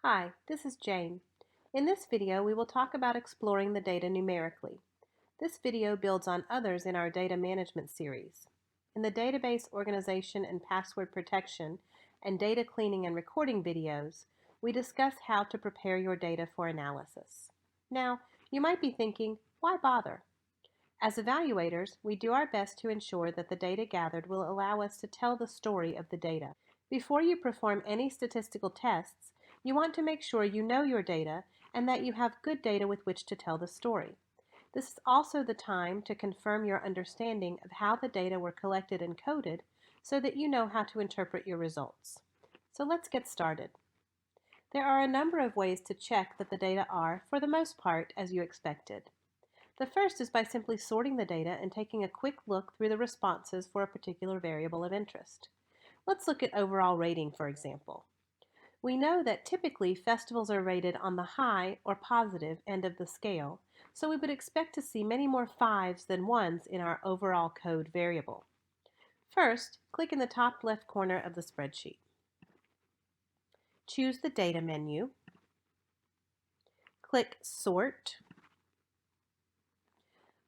Hi, this is Jane. In this video, we will talk about exploring the data numerically. This video builds on others in our data management series. In the database organization and password protection and data cleaning and recording videos, we discuss how to prepare your data for analysis. Now, you might be thinking, why bother? As evaluators, we do our best to ensure that the data gathered will allow us to tell the story of the data. Before you perform any statistical tests, you want to make sure you know your data and that you have good data with which to tell the story. This is also the time to confirm your understanding of how the data were collected and coded so that you know how to interpret your results. So let's get started. There are a number of ways to check that the data are, for the most part, as you expected. The first is by simply sorting the data and taking a quick look through the responses for a particular variable of interest. Let's look at overall rating, for example. We know that typically festivals are rated on the high or positive end of the scale, so we would expect to see many more 5s than 1s in our overall code variable. First, click in the top left corner of the spreadsheet. Choose the Data menu. Click Sort.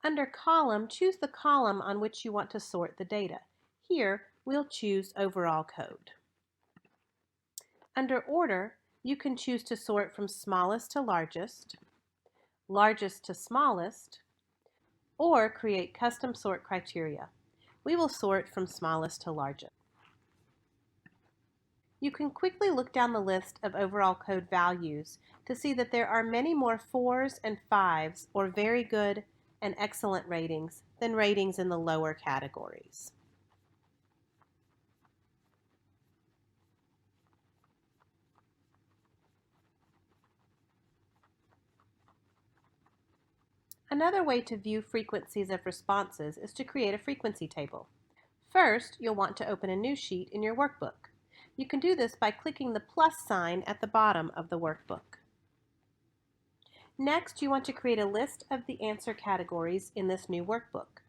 Under Column, choose the column on which you want to sort the data. Here, we'll choose Overall Code. Under Order, you can choose to sort from smallest to largest, largest to smallest, or create custom sort criteria. We will sort from smallest to largest. You can quickly look down the list of overall code values to see that there are many more 4s and 5s, or very good and excellent ratings, than ratings in the lower categories. Another way to view frequencies of responses is to create a frequency table. First, you'll want to open a new sheet in your workbook. You can do this by clicking the plus sign at the bottom of the workbook. Next, you want to create a list of the answer categories in this new workbook.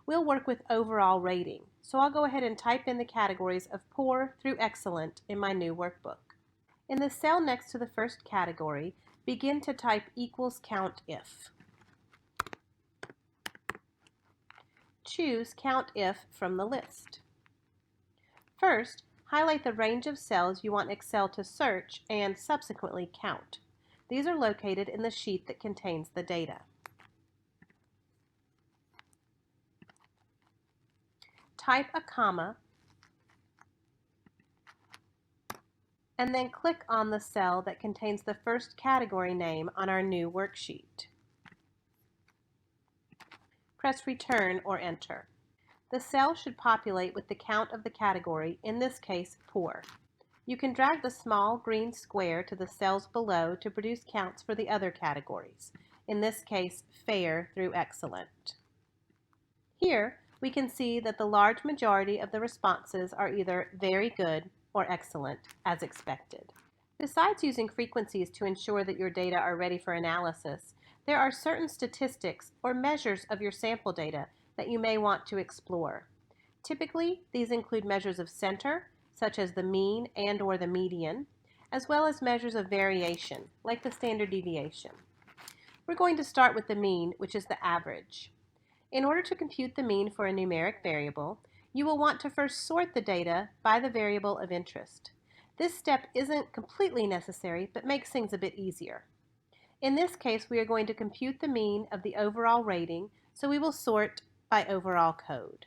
We'll work with overall rating, so I'll go ahead and type in the categories of poor through excellent in my new workbook. In the cell next to the first category, begin to type equals COUNTIF. Choose COUNTIF from the list. First, highlight the range of cells you want Excel to search and subsequently count. These are located in the sheet that contains the data. Type a comma and then click on the cell that contains the first category name on our new worksheet. Press Return or Enter. The cell should populate with the count of the category, in this case, poor. You can drag the small green square to the cells below to produce counts for the other categories, in this case, fair through excellent. Here, we can see that the large majority of the responses are either very good or excellent, as expected. Besides using frequencies to ensure that your data are ready for analysis, there are certain statistics or measures of your sample data that you may want to explore. Typically, these include measures of center, such as the mean and/or the median, as well as measures of variation, like the standard deviation. We're going to start with the mean, which is the average. In order to compute the mean for a numeric variable, you will want to first sort the data by the variable of interest. This step isn't completely necessary, but makes things a bit easier. In this case, we are going to compute the mean of the overall rating, so we will sort by overall code.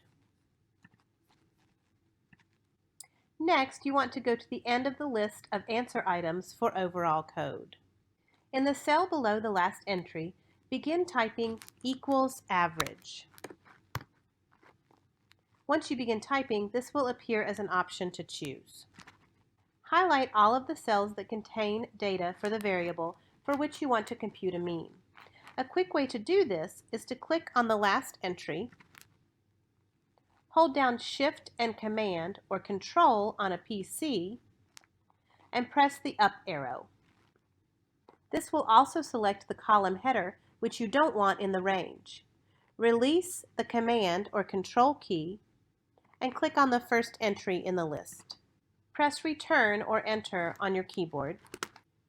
Next, you want to go to the end of the list of answer items for overall code. In the cell below the last entry, begin typing equals average. Once you begin typing, this will appear as an option to choose. Highlight all of the cells that contain data for the variable for which you want to compute a mean. A quick way to do this is to click on the last entry, hold down Shift and Command or Control on a PC, and press the up arrow. This will also select the column header, which you don't want in the range. Release the Command or Control key and click on the first entry in the list. Press Return or Enter on your keyboard.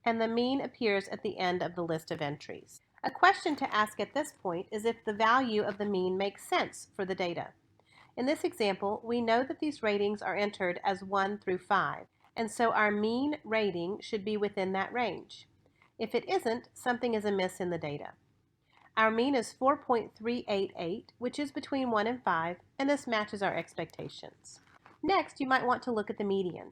and the mean appears at the end of the list of entries. A question to ask at this point is if the value of the mean makes sense for the data. In this example, we know that these ratings are entered as 1 through 5, and so our mean rating should be within that range. If it isn't, something is amiss in the data. Our mean is 4.388, which is between 1 and 5, and this matches our expectations. Next, you might want to look at the median.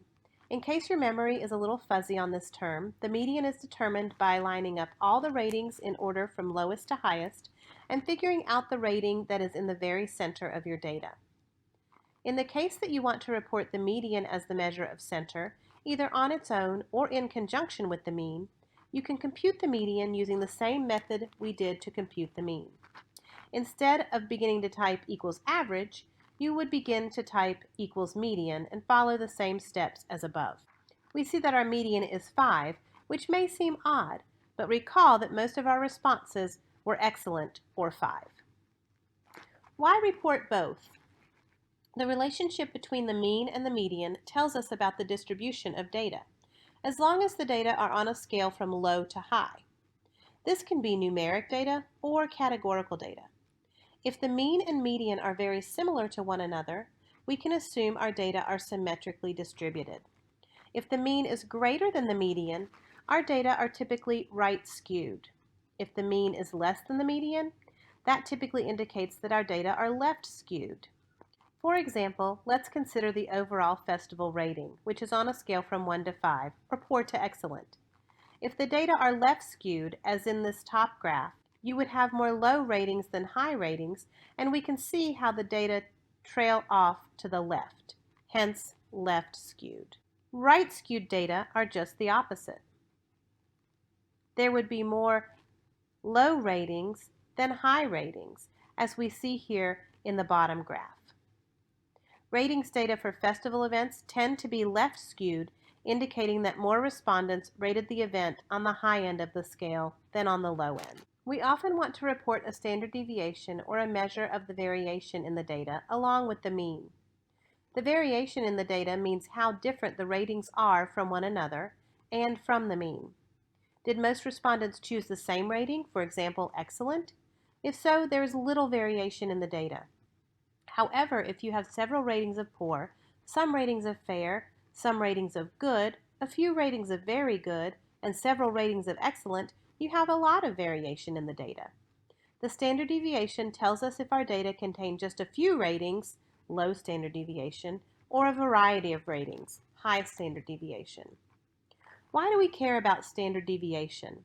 In case your memory is a little fuzzy on this term, the median is determined by lining up all the ratings in order from lowest to highest and figuring out the rating that is in the very center of your data. In the case that you want to report the median as the measure of center, either on its own or in conjunction with the mean, you can compute the median using the same method we did to compute the mean. Instead of beginning to type equals average, you would begin to type equals median and follow the same steps as above. We see that our median is 5, which may seem odd, but recall that most of our responses were excellent or 5. Why report both? The relationship between the mean and the median tells us about the distribution of data, as long as the data are on a scale from low to high. This can be numeric data or categorical data. If the mean and median are very similar to one another, we can assume our data are symmetrically distributed. If the mean is greater than the median, our data are typically right skewed. If the mean is less than the median, that typically indicates that our data are left skewed. For example, let's consider the overall festival rating, which is on a scale from 1 to 5, or poor to excellent. If the data are left skewed, as in this top graph, you would have more low ratings than high ratings, and we can see how the data trail off to the left, hence left skewed. Right skewed data are just the opposite. There would be more low ratings than high ratings, as we see here in the bottom graph. Ratings data for festival events tend to be left skewed, indicating that more respondents rated the event on the high end of the scale than on the low end. We often want to report a standard deviation or a measure of the variation in the data along with the mean. The variation in the data means how different the ratings are from one another and from the mean. Did most respondents choose the same rating, for example, excellent? If so, there is little variation in the data. However, if you have several ratings of poor, some ratings of fair, some ratings of good, a few ratings of very good, and several ratings of excellent, you have a lot of variation in the data. The standard deviation tells us if our data contain just a few ratings, low standard deviation, or a variety of ratings, high standard deviation. Why do we care about standard deviation?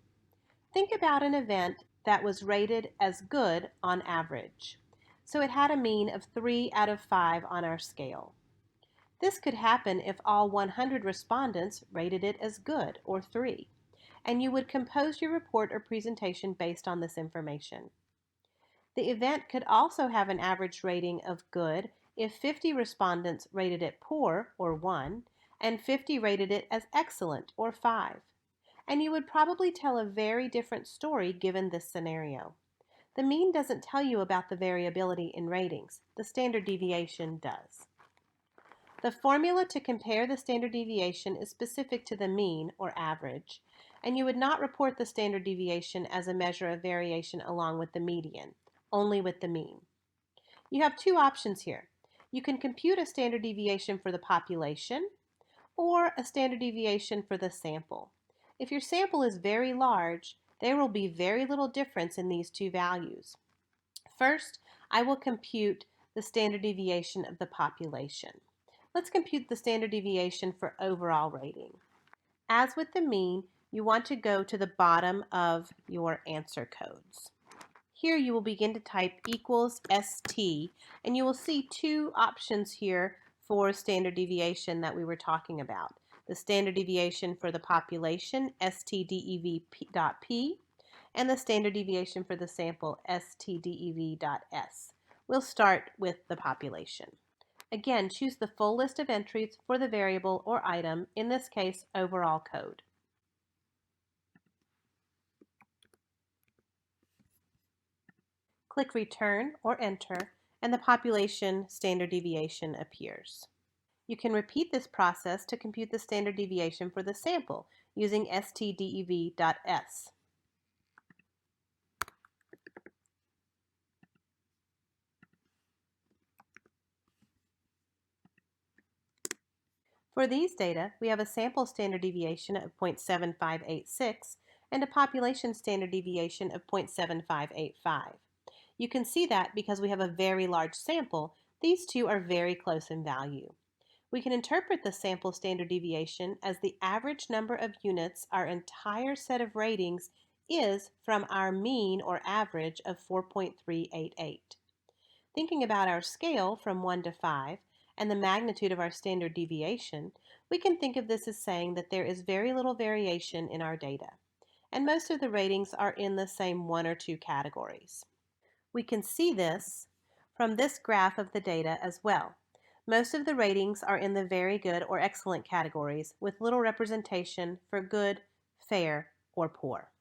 Think about an event that was rated as good on average. So it had a mean of 3 out of 5 on our scale. This could happen if all 100 respondents rated it as good, or 3, and you would compose your report or presentation based on this information. The event could also have an average rating of good if 50 respondents rated it poor, or 1, and 50 rated it as excellent, or 5. And you would probably tell a very different story given this scenario. The mean doesn't tell you about the variability in ratings. The standard deviation does. The formula to compare the standard deviation is specific to the mean, or average, and you would not report the standard deviation as a measure of variation along with the median, only with the mean. You have two options here. You can compute a standard deviation for the population or a standard deviation for the sample. If your sample is very large, there will be very little difference in these two values. First, I will compute the standard deviation of the population. Let's compute the standard deviation for overall rating. As with the mean, you want to go to the bottom of your answer codes. Here you will begin to type equals ST, and you will see two options here for standard deviation that we were talking about. The standard deviation for the population, STDEV.P, and the standard deviation for the sample, STDEV.S. We'll start with the population. Again, choose the full list of entries for the variable or item, in this case, overall code. Click Return or Enter, and the population standard deviation appears. You can repeat this process to compute the standard deviation for the sample using stdev.s. For these data, we have a sample standard deviation of 0.7586 and a population standard deviation of 0.7585. You can see that because we have a very large sample, these two are very close in value. We can interpret the sample standard deviation as the average number of units our entire set of ratings is from our mean or average of 4.388. Thinking about our scale from 1 to 5 and the magnitude of our standard deviation, we can think of this as saying that there is very little variation in our data, and most of the ratings are in the same one or two categories. We can see this from this graph of the data as well. Most of the ratings are in the very good or excellent categories with little representation for good, fair, or poor.